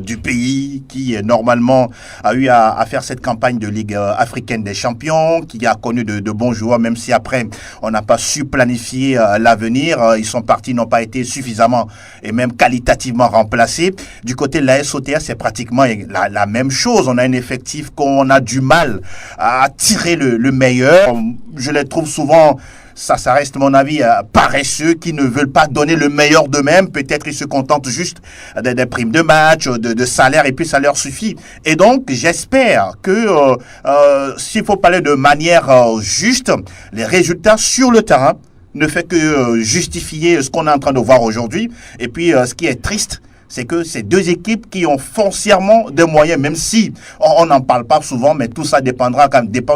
du pays qui normalement a eu à faire cette campagne de Ligue africaine des champions, qui a connu de bons joueurs, même si après on n'a pas su planifier l'avenir. Ils sont partis, n'ont pas été suffisamment et même qualitativement remplacés. Du côté de la SOTR, c'est pratiquement la même chose. On a un effectif qu'on a du mal à tirer le meilleur. Je les trouve souvent... Ça reste mon avis paresseux, qui ne veulent pas donner le meilleur d'eux-mêmes. Peut-être ils se contentent juste des primes de match, de salaire, et puis ça leur suffit. Et donc j'espère que s'il faut parler de manière juste, les résultats sur le terrain ne fait que justifier ce qu'on est en train de voir aujourd'hui. Et puis ce qui est triste, c'est que ces deux équipes qui ont foncièrement des moyens, même si on n'en parle pas souvent, mais tout ça dépend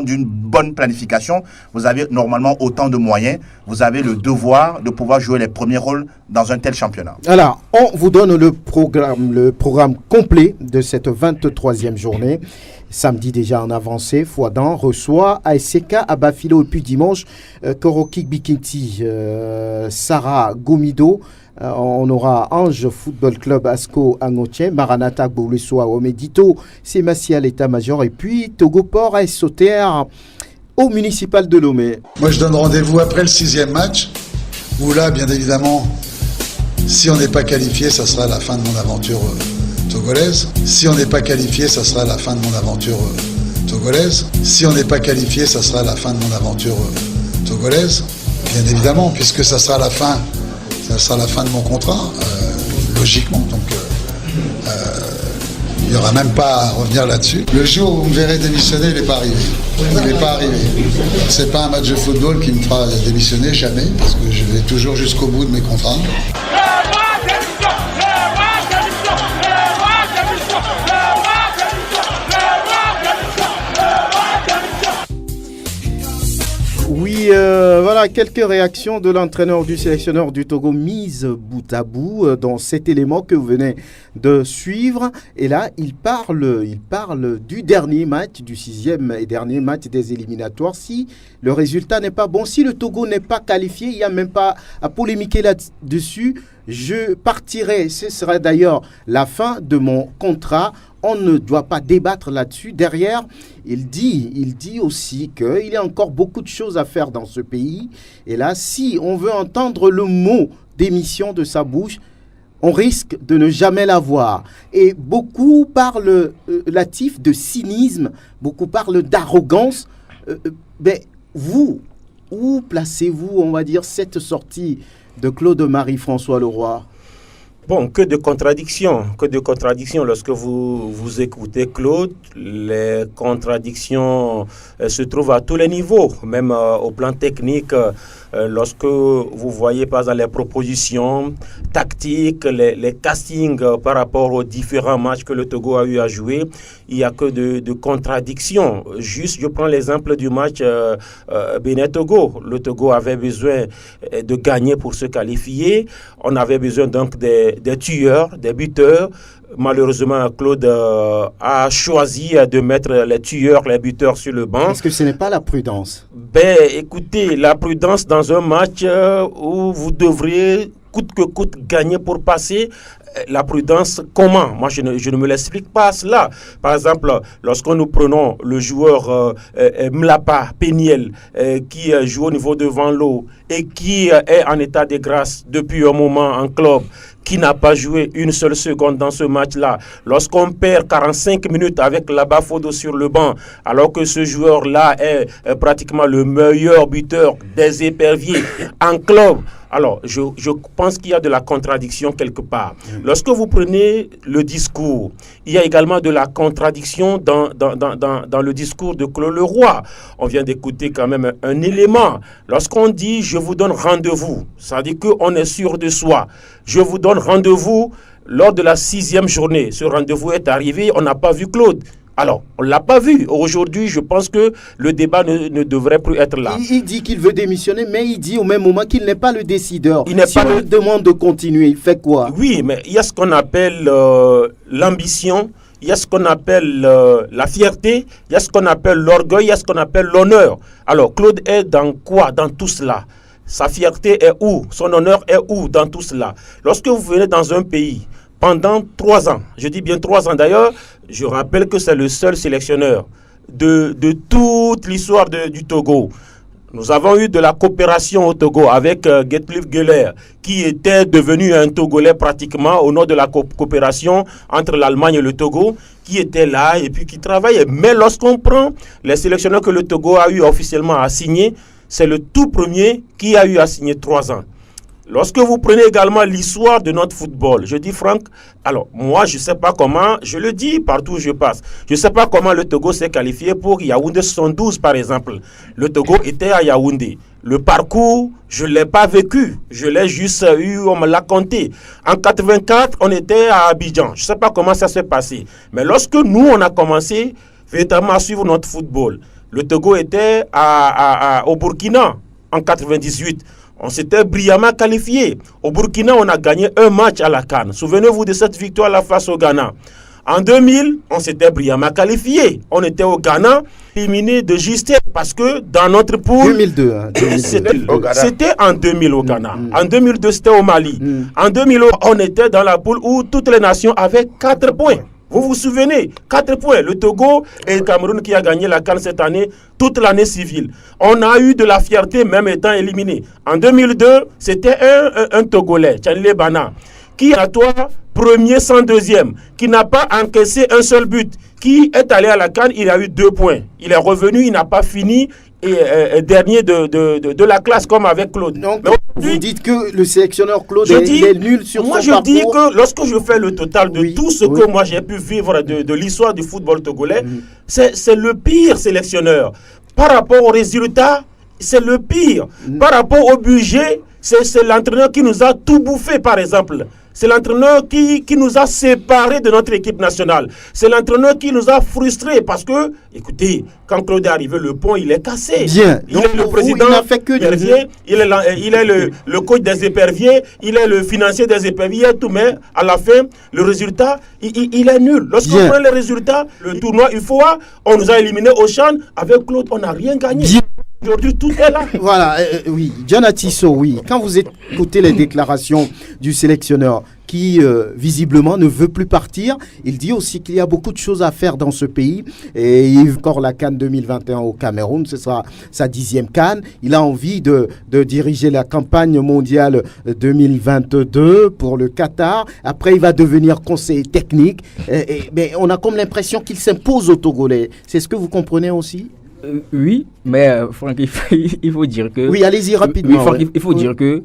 d'une bonne planification. Vous avez normalement autant de moyens, vous avez le devoir de pouvoir jouer les premiers rôles dans un tel championnat. Alors, on vous donne le programme complet de cette 23e journée. Samedi déjà en avancée, Fouadan reçoit ASK à Bafilo, et puis dimanche, Koroki Bikinti, Sarah Gomido. On aura Ange Football Club Asco Angoche, Maranatha Gbolessou à Omedito, Semassi à l'état-major, et puis Togopor à Sauterre au municipal de Lomé. Moi je donne rendez-vous après le 6e match, où là bien évidemment, si on n'est pas qualifié, ça sera la fin de mon aventure togolaise. Si on n'est pas qualifié, ça sera la fin de mon aventure togolaise. Si on n'est pas qualifié, ça sera la fin de mon aventure togolaise. Bien évidemment, puisque ça sera la fin de mon contrat, logiquement. Donc, il n'y aura même pas à revenir là-dessus. Le jour où vous me verrez démissionner, il n'est pas arrivé. Il n'est pas arrivé. Ce n'est pas un match de football qui me fera démissionner, jamais, parce que je vais toujours jusqu'au bout de mes contrats. Oui, voilà, à quelques réactions de l'entraîneur du sélectionneur du Togo, mise bout à bout, dans cet élément que vous venez de suivre. Et là, il parle du dernier match, du 6e et dernier match des éliminatoires. Si le résultat n'est pas bon, si le Togo n'est pas qualifié, il n'y a même pas à polémiquer là-dessus. Je partirai, ce sera d'ailleurs la fin de mon contrat. On ne doit pas débattre là-dessus. Derrière, il dit aussi qu'il y a encore beaucoup de choses à faire dans ce pays. Et là, si on veut entendre le mot démission de sa bouche, on risque de ne jamais l'avoir. Et beaucoup parlent, Latif, de cynisme, beaucoup parlent d'arrogance. Vous, où placez-vous, on va dire, cette sortie de Claude Marie-François Leroy? Bon, que de contradictions lorsque vous écoutez Claude. Les contradictions se trouvent à tous les niveaux, même au plan technique. Lorsque vous voyez par exemple les propositions tactiques, les castings par rapport aux différents matchs que le Togo a eu à jouer, il n'y a que de contradictions. Juste, je prends l'exemple du match Bénin-Togo. Le Togo avait besoin de gagner pour se qualifier. On avait besoin donc des tueurs, des buteurs. Malheureusement, Claude a choisi de mettre les tueurs, les buteurs sur le banc. Est-ce que ce n'est pas la prudence? Écoutez, la prudence dans un match où vous devriez coûte que coûte gagner pour passer, la prudence, comment? Moi, je ne me l'explique pas cela. Par exemple, lorsque nous prenons le joueur Mlapa Péniel, qui joue au niveau de Vanlo et qui est en état de grâce depuis un moment en club, qui n'a pas joué une seule seconde dans ce match-là. Lorsqu'on perd 45 minutes avec Labafodo sur le banc, alors que ce joueur-là est pratiquement le meilleur buteur des éperviers en club, alors je pense qu'il y a de la contradiction quelque part. Lorsque vous prenez le discours, il y a également de la contradiction dans le discours de Claude Leroy. On vient d'écouter quand même un élément. Lorsqu'on dit « je vous donne rendez-vous », ça dit qu'on est sûr de soi. Je vous donne rendez-vous lors de la 6e journée. Ce rendez-vous est arrivé, on n'a pas vu Claude. Alors, on ne l'a pas vu. Aujourd'hui, je pense que le débat ne devrait plus être là. Il dit qu'il veut démissionner, mais il dit au même moment qu'il n'est pas le décideur. Il n'est si on lui demande de continuer, il fait quoi? Oui, mais il y a ce qu'on appelle l'ambition, il y a ce qu'on appelle la fierté, il y a ce qu'on appelle l'orgueil, il y a ce qu'on appelle l'honneur. Alors, Claude est dans quoi? Dans tout cela. Sa fierté est où? Son honneur est où dans tout cela? Lorsque vous venez dans un pays, pendant 3 ans, je dis bien 3 ans d'ailleurs, je rappelle que c'est le seul sélectionneur de toute l'histoire du Togo. Nous avons eu de la coopération au Togo avec Getlif Geller, qui était devenu un Togolais pratiquement au nom de la coopération entre l'Allemagne et le Togo, qui était là et puis qui travaillait. Mais lorsqu'on prend les sélectionneurs que le Togo a eu officiellement à signer, c'est le tout premier qui a eu à signer 3 ans. Lorsque vous prenez également l'histoire de notre football, je dis Franck, alors moi je ne sais pas comment, je le dis partout où je passe, je ne sais pas comment le Togo s'est qualifié pour Yaoundé 72 par exemple. Le Togo était à Yaoundé. Le parcours, je ne l'ai pas vécu, je l'ai juste eu, on me l'a compté. En 84, on était à Abidjan, je ne sais pas comment ça s'est passé. Mais lorsque nous, on a commencé véritablement à suivre notre football, le Togo était au Burkina en 98. On s'était brillamment qualifié. Au Burkina, on a gagné un match à la CAN. Souvenez-vous de cette victoire-là face au Ghana. En 2000, on s'était brillamment qualifié. On était au Ghana, éliminé de justesse parce que dans notre poule... 2002. C'était en 2000 au Ghana. En 2002, c'était au Mali. En 2000, on était dans la poule où toutes les nations avaient 4 points. Vous vous souvenez, 4 points. Le Togo et le Cameroun qui a gagné la CAN cette année, toute l'année civile. On a eu de la fierté même étant éliminé. En 2002, c'était un Togolais, Tchanlé Bana, qui à toi, premier sans deuxième, qui n'a pas encaissé un seul but, qui est allé à la CAN, il a eu 2 points. Il est revenu, il n'a pas fini. Et dernier de la classe comme avec Claude. Donc, vous dites que le sélectionneur Claude est nul sur son parcours. Moi, je dis que lorsque je fais le total de tout ce que moi j'ai pu vivre de l'histoire du football togolais, c'est le pire sélectionneur. Par rapport aux résultats, c'est le pire. Par rapport au budget, c'est l'entraîneur qui nous a tout bouffé, par exemple. C'est l'entraîneur qui nous a séparés de notre équipe nationale. C'est l'entraîneur qui nous a frustrés parce que, écoutez, quand Claude est arrivé, le pont, il est cassé. Bien. Il est le président épervier, il est le coach des éperviers, il est le financier des éperviers, tout, mais à la fin, le résultat, il est nul. Lorsqu'on prend les résultats, le tournoi UFOA, on nous a éliminés au Chan. Avec Claude, on n'a rien gagné. Bien. Aujourd'hui, tout est là. Voilà, oui. Diana Tissot, oui. Quand vous écoutez les déclarations du sélectionneur qui, visiblement, ne veut plus partir, il dit aussi qu'il y a beaucoup de choses à faire dans ce pays. Et il a encore la CAN 2021 au Cameroun, ce sera sa 10e CAN. Il a envie de diriger la campagne mondiale 2022 pour le Qatar. Après, il va devenir conseiller technique. Mais on a comme l'impression qu'il s'impose aux Togolais. C'est ce que vous comprenez aussi ? Oui, mais Franck, il faut dire que... Oui, allez-y rapidement. Oui, Franck, il faut dire que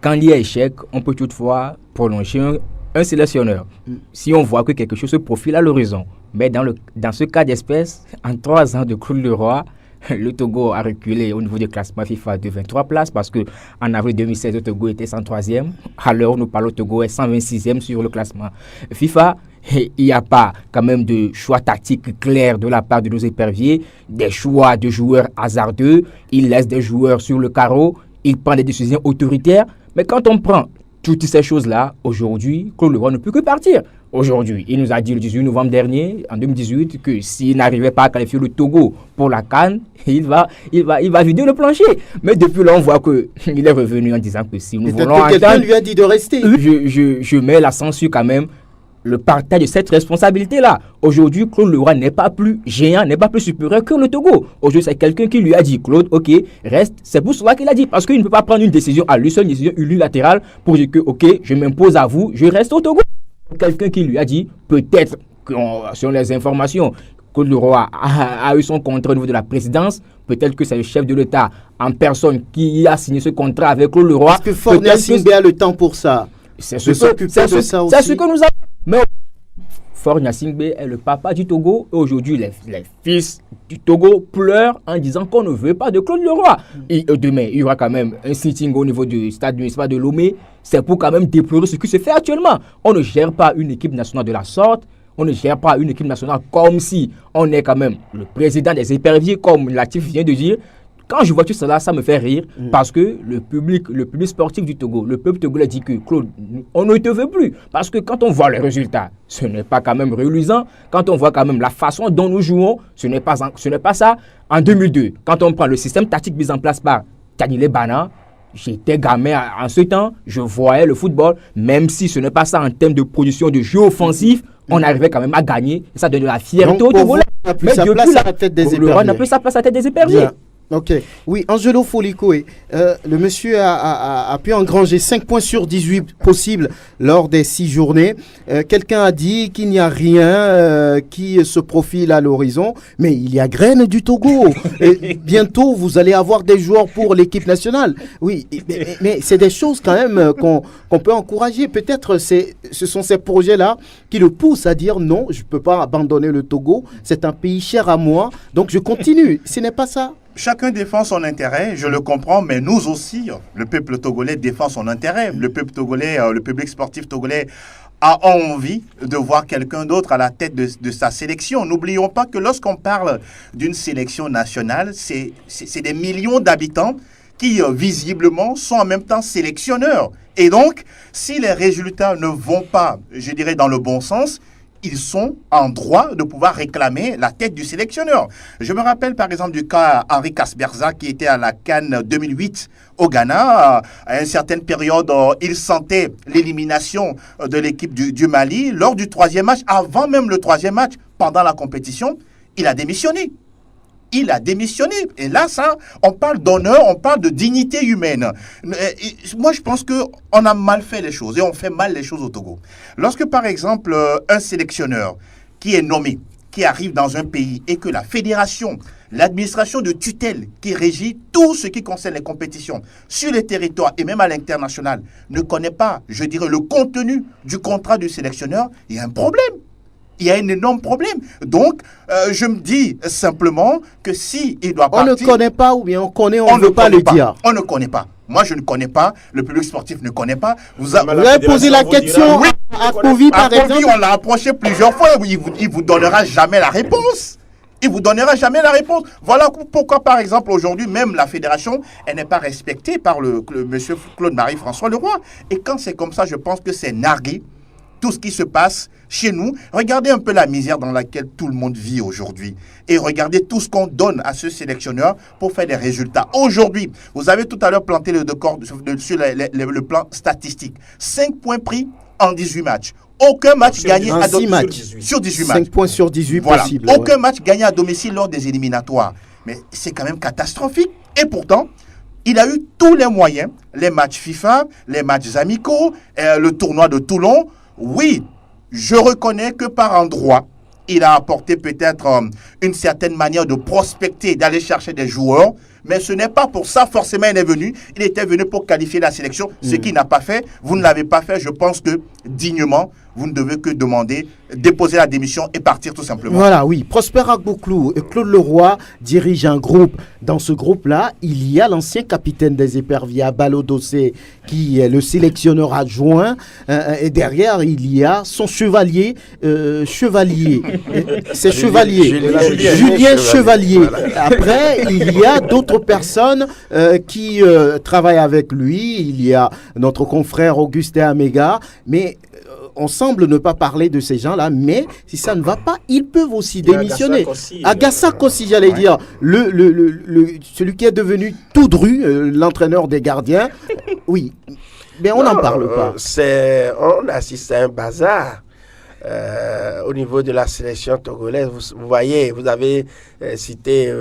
quand il y a échec, on peut toutefois prolonger un sélectionneur. Si on voit que quelque chose se profile à l'horizon. Mais dans ce cas d'espèce, en 3 ans de Claude Leroy, le Togo a reculé au niveau du classement FIFA de 23 places parce qu'en avril 2016, le Togo était 103e. À l'heure où nous parlons, le Togo est 126e sur le classement FIFA. Et il n'y a pas quand même de choix tactiques clairs de la part de nos éperviers, des choix de joueurs hasardeux. Il laisse des joueurs sur le carreau, il prend des décisions autoritaires. Mais quand on prend toutes ces choses-là, aujourd'hui, Claude Leroy ne peut que partir. Aujourd'hui, il nous a dit le 18 novembre dernier, en 2018, que s'il n'arrivait pas à qualifier le Togo pour la CAN, il va vider le plancher. Mais depuis là, on voit qu'il est revenu en disant que si nous voulons entendre... Quelqu'un lui a dit de rester. Je mets l'accent sur quand même le partage de cette responsabilité-là. Aujourd'hui, Claude Leroy n'est pas plus géant, n'est pas plus supérieur que le Togo. Aujourd'hui, c'est quelqu'un qui lui a dit, Claude, ok, reste. C'est pour cela qu'il a dit, parce qu'il ne peut pas prendre une décision à lui seul, une décision unilatérale, pour dire que, ok, je m'impose à vous, je reste au Togo. Quelqu'un qui lui a dit, peut-être, selon les informations, Claude Leroy a eu son contrat au niveau de la présidence. Peut-être que c'est le chef de l'État en personne qui a signé ce contrat avec Claude Leroy. Est-ce que Fornia Singbe a le temps pour ça? C'est ce que nous avons. Mais Fornia Singbe est le papa du Togo. Et aujourd'hui, les fils du Togo pleurent en disant qu'on ne veut pas de Claude Leroy. Et demain, il y aura quand même un sitting au niveau du stade municipal de Lomé. C'est pour quand même déplorer ce qui se fait actuellement. On ne gère pas une équipe nationale de la sorte. On ne gère pas une équipe nationale comme si on est quand même le président des éperviers, comme Latif vient de dire. Quand je vois tout cela, ça me fait rire parce que le public sportif du Togo, le peuple togolais dit que Claude, on ne te veut plus. Parce que quand on voit les résultats, ce n'est pas quand même reluisant. Quand on voit quand même la façon dont nous jouons, ce n'est pas ça. En 2002, quand on prend le système tactique mis en place par Tadile Bana, j'étais gamin en ce temps, je voyais le football, même si ce n'est pas ça en termes de production de jeu offensif, on arrivait quand même à gagner. Et ça donne de la fierté au Togolais. Mais depuis la tête des éperviers. On n'a plus sa place à la tête des éperviers. Bien. Ok. Oui, Angelo Folikoé, le monsieur a pu engranger 5 points sur 18 possibles lors des 6 journées. Quelqu'un a dit qu'il n'y a rien qui se profile à l'horizon, mais il y a graine du Togo. Et bientôt, vous allez avoir des joueurs pour l'équipe nationale. Oui, mais c'est des choses quand même qu'on peut encourager. Peut-être ce sont ces projets-là qui le poussent à dire non, je ne peux pas abandonner le Togo. C'est un pays cher à moi, donc je continue. Ce n'est pas ça. Chacun défend son intérêt, je le comprends, mais nous aussi, le peuple togolais défend son intérêt. Le peuple togolais, le public sportif togolais a envie de voir quelqu'un d'autre à la tête de sa sélection. N'oublions pas que lorsqu'on parle d'une sélection nationale, c'est des millions d'habitants qui, visiblement, sont en même temps sélectionneurs. Et donc, si les résultats ne vont pas, je dirais, dans le bon sens, ils sont en droit de pouvoir réclamer la tête du sélectionneur. Je me rappelle par exemple du cas Henri Kasberza qui était à la CAN 2008 au Ghana. À une certaine période, il sentait l'élimination de l'équipe du Mali. Lors du 3e match, avant même le 3e match, pendant la compétition, il a démissionné. Il a démissionné. Et là, ça, on parle d'honneur, on parle de dignité humaine. Moi, je pense qu'on a mal fait les choses et on fait mal les choses au Togo. Lorsque, par exemple, un sélectionneur qui est nommé, qui arrive dans un pays et que la fédération, l'administration de tutelle qui régit tout ce qui concerne les compétitions sur les territoires et même à l'international ne connaît pas, je dirais, le contenu du contrat du sélectionneur, il y a un problème. il y a un énorme problème. Donc, je me dis simplement que si il doit partir... On ne connaît pas ou bien on connaît, on ne veut pas le dire. On ne connaît pas. Moi, je ne connais pas. Le public sportif ne connaît pas. Vous avez posé la question à Kovi, par exemple. On l'a approché plusieurs fois. Il vous donnera jamais la réponse. Il vous donnera jamais la réponse. Voilà pourquoi, par exemple, aujourd'hui, même la fédération, elle n'est pas respectée par le monsieur Claude-Marie François Leroy. Et quand c'est comme ça, je pense que c'est nargué. Tout ce qui se passe chez nous. Regardez un peu la misère dans laquelle tout le monde vit aujourd'hui. Et regardez tout ce qu'on donne à ce sélectionneur pour faire des résultats. Aujourd'hui, vous avez tout à l'heure planté le décor sur le plan statistique. 5 points pris en 18 matchs. Aucun match gagné à domicile sur 18 matchs. 5 points sur 18 voilà. possible. Aucun match gagné à domicile lors des éliminatoires. Mais c'est quand même catastrophique. Et pourtant, il a eu tous les moyens. Les matchs FIFA, les matchs amicaux, le tournoi de Toulon. Oui, je reconnais que par endroit, il a apporté peut-être une certaine manière de prospecter, d'aller chercher des joueurs, mais ce n'est pas pour ça forcément il est venu. Il était venu pour qualifier la sélection, ce qu'il n'a pas fait. Vous ne l'avez pas fait, je pense que dignement, vous ne devez que demander, déposer la démission et partir tout simplement. Voilà, oui. Prosper Agbouklou et Claude Leroy dirigent un groupe. Dans ce groupe-là, il y a l'ancien capitaine des Éperviers, Balo Dossé, qui est le sélectionneur adjoint. Et derrière, il y a son chevalier. C'est Chevalier. Julien Chevalier. Voilà. Après, il y a d'autres personnes qui travaillent avec lui. Il y a notre confrère Augustin Améga. Mais on semble ne pas parler de ces gens-là, mais si ça ne va pas, ils peuvent aussi démissionner. Agassak aussi, j'allais dire, celui qui est devenu Toudru, l'entraîneur des gardiens. Oui, mais on n'en parle pas. On assiste à un bazar. Au niveau de la sélection togolaise, vous voyez, vous avez cité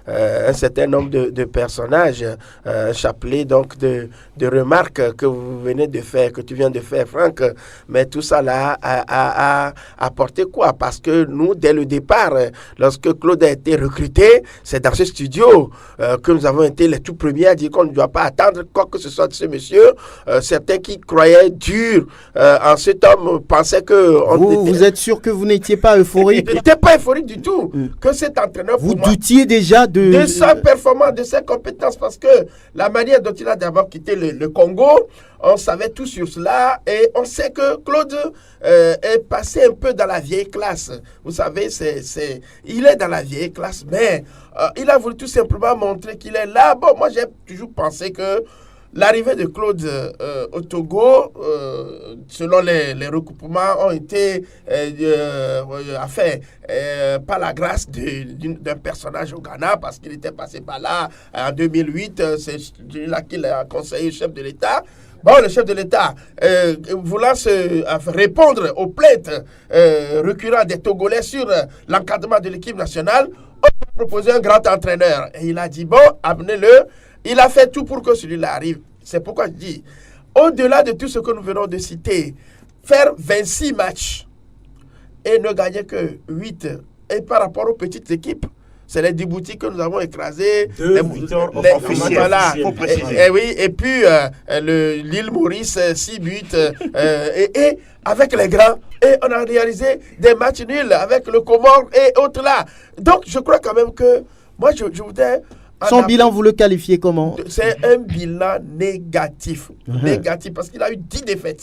un certain nombre de personnages, un chapelet donc de remarques que vous venez de faire, que tu viens de faire, Franck, mais tout ça là a apporté quoi? Parce que nous, dès le départ, lorsque Claude a été recruté, c'est dans ce studio que nous avons été les tout premiers à dire qu'on ne doit pas attendre quoi que ce soit de ce monsieur. Certains qui croyaient dur en cet homme pensaient que... Vous êtes sûr que vous n'étiez pas euphorique? Je n'étais pas euphorique du tout. Que cet entraîneur... Vous doutiez déjà de sa performance, de ses compétences, parce que la manière dont il a d'abord quitté le Congo, on savait tout sur cela, et on sait que Claude est passé un peu dans la vieille classe. Vous savez, il est dans la vieille classe, mais il a voulu tout simplement montrer qu'il est là. Bon, moi j'ai toujours pensé que l'arrivée de Claude au Togo, selon les recoupements, ont été par la grâce d'un personnage au Ghana, parce qu'il était passé par là en 2008. C'est celui-là qui l'a conseillé au chef de l'État. Bon, le chef de l'État, voulant répondre aux plaintes récurrentes des Togolais sur l'encadrement de l'équipe nationale, on a proposé un grand entraîneur. Et il a dit, bon, amenez-le. Il a fait tout pour que celui-là arrive. C'est pourquoi je dis, au-delà de tout ce que nous venons de citer, faire 26 matchs et ne gagner que 8, et par rapport aux petites équipes, c'est les Djibouti que nous avons écrasés. Voilà. Et puis l'île Maurice, 6 buts. Et avec les grands, et on a réalisé des matchs nuls avec le Comore et autres là. Donc je crois quand même que moi je voudrais... Son bilan, vous le qualifiez comment? C'est un bilan négatif. Négatif, parce qu'il a eu 10 défaites.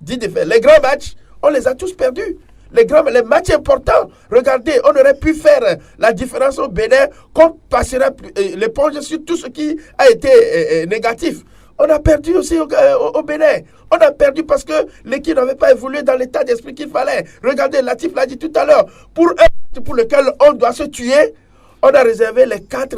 10 défaites. Les grands matchs, on les a tous perdus. Les matchs importants, regardez, on aurait pu faire la différence au Bénin, qu'on passerait l'éponge sur tout ce qui a été négatif. On a perdu aussi au Bénin. On a perdu parce que l'équipe n'avait pas évolué dans l'état d'esprit qu'il fallait. Regardez, Latif l'a dit tout à l'heure, pour un match pour lequel on doit se tuer, on a réservé les 4,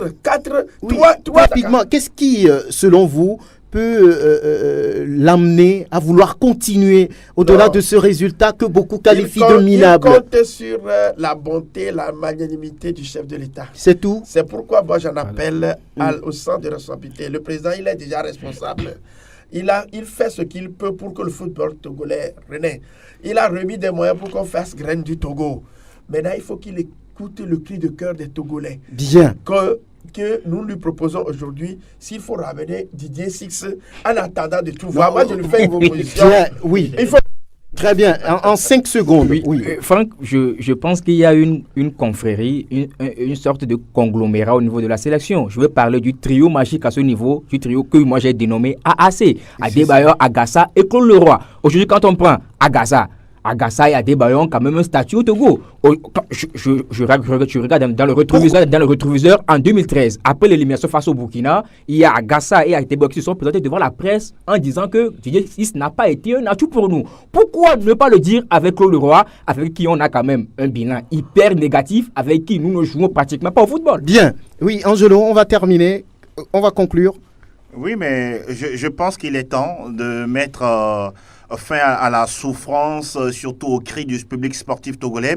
oui, 3 rapidement, qu'est-ce qui, selon vous, peut l'amener à vouloir continuer au-delà de ce résultat que beaucoup qualifient de minable? Il compte sur la bonté, la magnanimité du chef de l'État. C'est tout? C'est pourquoi moi j'en appelle au centre de responsabilité. Le président, il est déjà responsable. Il fait ce qu'il peut pour que le football togolais renaisse. Il a remis des moyens pour qu'on fasse graine du Togo. Maintenant, il faut qu'il écoute le cri de cœur des Togolais. Bien. Que nous lui proposons aujourd'hui, s'il faut ramener Didier Six en attendant de tout voir. Moi, je lui fais une proposition. Oui. Il faut Très bien, en 5 secondes. Oui. Franck, je pense qu'il y a une confrérie, une sorte de conglomérat au niveau de la sélection. Je veux parler du trio magique à ce niveau, du trio que moi j'ai dénommé AAC, Adebayor, Agassa et Claude Leroy. Aujourd'hui, quand on prend Agassa et Adebayor ont quand même un statut au Togo. Je regarde dans le rétroviseur en 2013, après l'élimination face au Burkina, il y a Agassa et Adebayor qui se sont présentés devant la presse en disant que Didier Ciss n'a pas été un atout pour nous. Pourquoi ne pas le dire avec Claude Leroy, avec qui on a quand même un bilan hyper négatif, avec qui nous ne jouons pratiquement pas au football? Bien. Oui, Angelo, on va terminer. On va conclure. Oui, mais je pense qu'il est temps de mettre fin à la souffrance, surtout au cri du public sportif togolais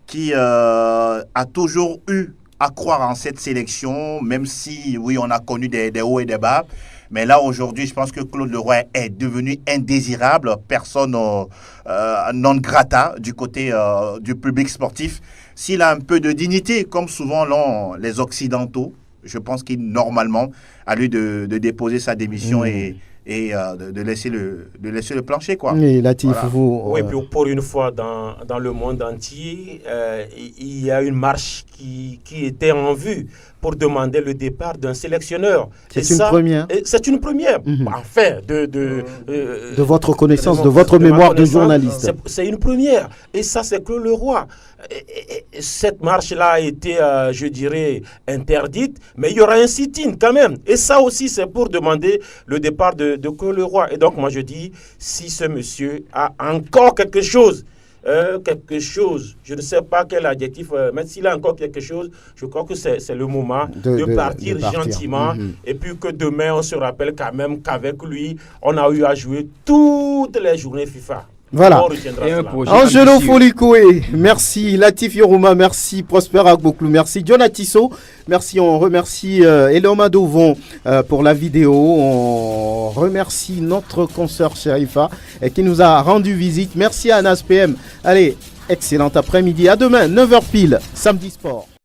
qui a toujours eu à croire en cette sélection, même si, oui, on a connu des hauts et des bas. Mais là, aujourd'hui, je pense que Claude Leroy est devenu indésirable, personne non grata du côté du public sportif. S'il a un peu de dignité, comme souvent l'ont les Occidentaux, je pense qu'il, normalement, a lieu de déposer sa démission et de laisser le plancher, quoi. Oui, Latif, voilà. Oui, pour une fois dans le monde entier, il y a une marche qui était en vue pour demander le départ d'un sélectionneur. C'est une première. C'est une première. Enfin, de votre connaissance, de votre mémoire de journaliste. C'est une première. Et ça, c'est Claude Leroy. Cette marche-là a été, je dirais, interdite, mais il y aura un sit-in quand même. Et ça aussi, c'est pour demander le départ de Claude Leroy. Et donc, moi, je dis, si ce monsieur a encore quelque chose, je ne sais pas quel adjectif, mais s'il a encore quelque chose, je crois que c'est le moment de partir gentiment. Et puis que demain, on se rappelle quand même qu'avec lui, on a eu à jouer toutes les journées FIFA. Voilà. Angelo Folikoué, merci. Latif Yoruma, merci. Prosper Agboklou, merci. John Atisso, merci. On remercie Eloma Dovon pour la vidéo. On remercie notre consoeur Sherifa qui nous a rendu visite. Merci à Anas PM. Allez, excellent après-midi. À demain, 9h pile, samedi sport.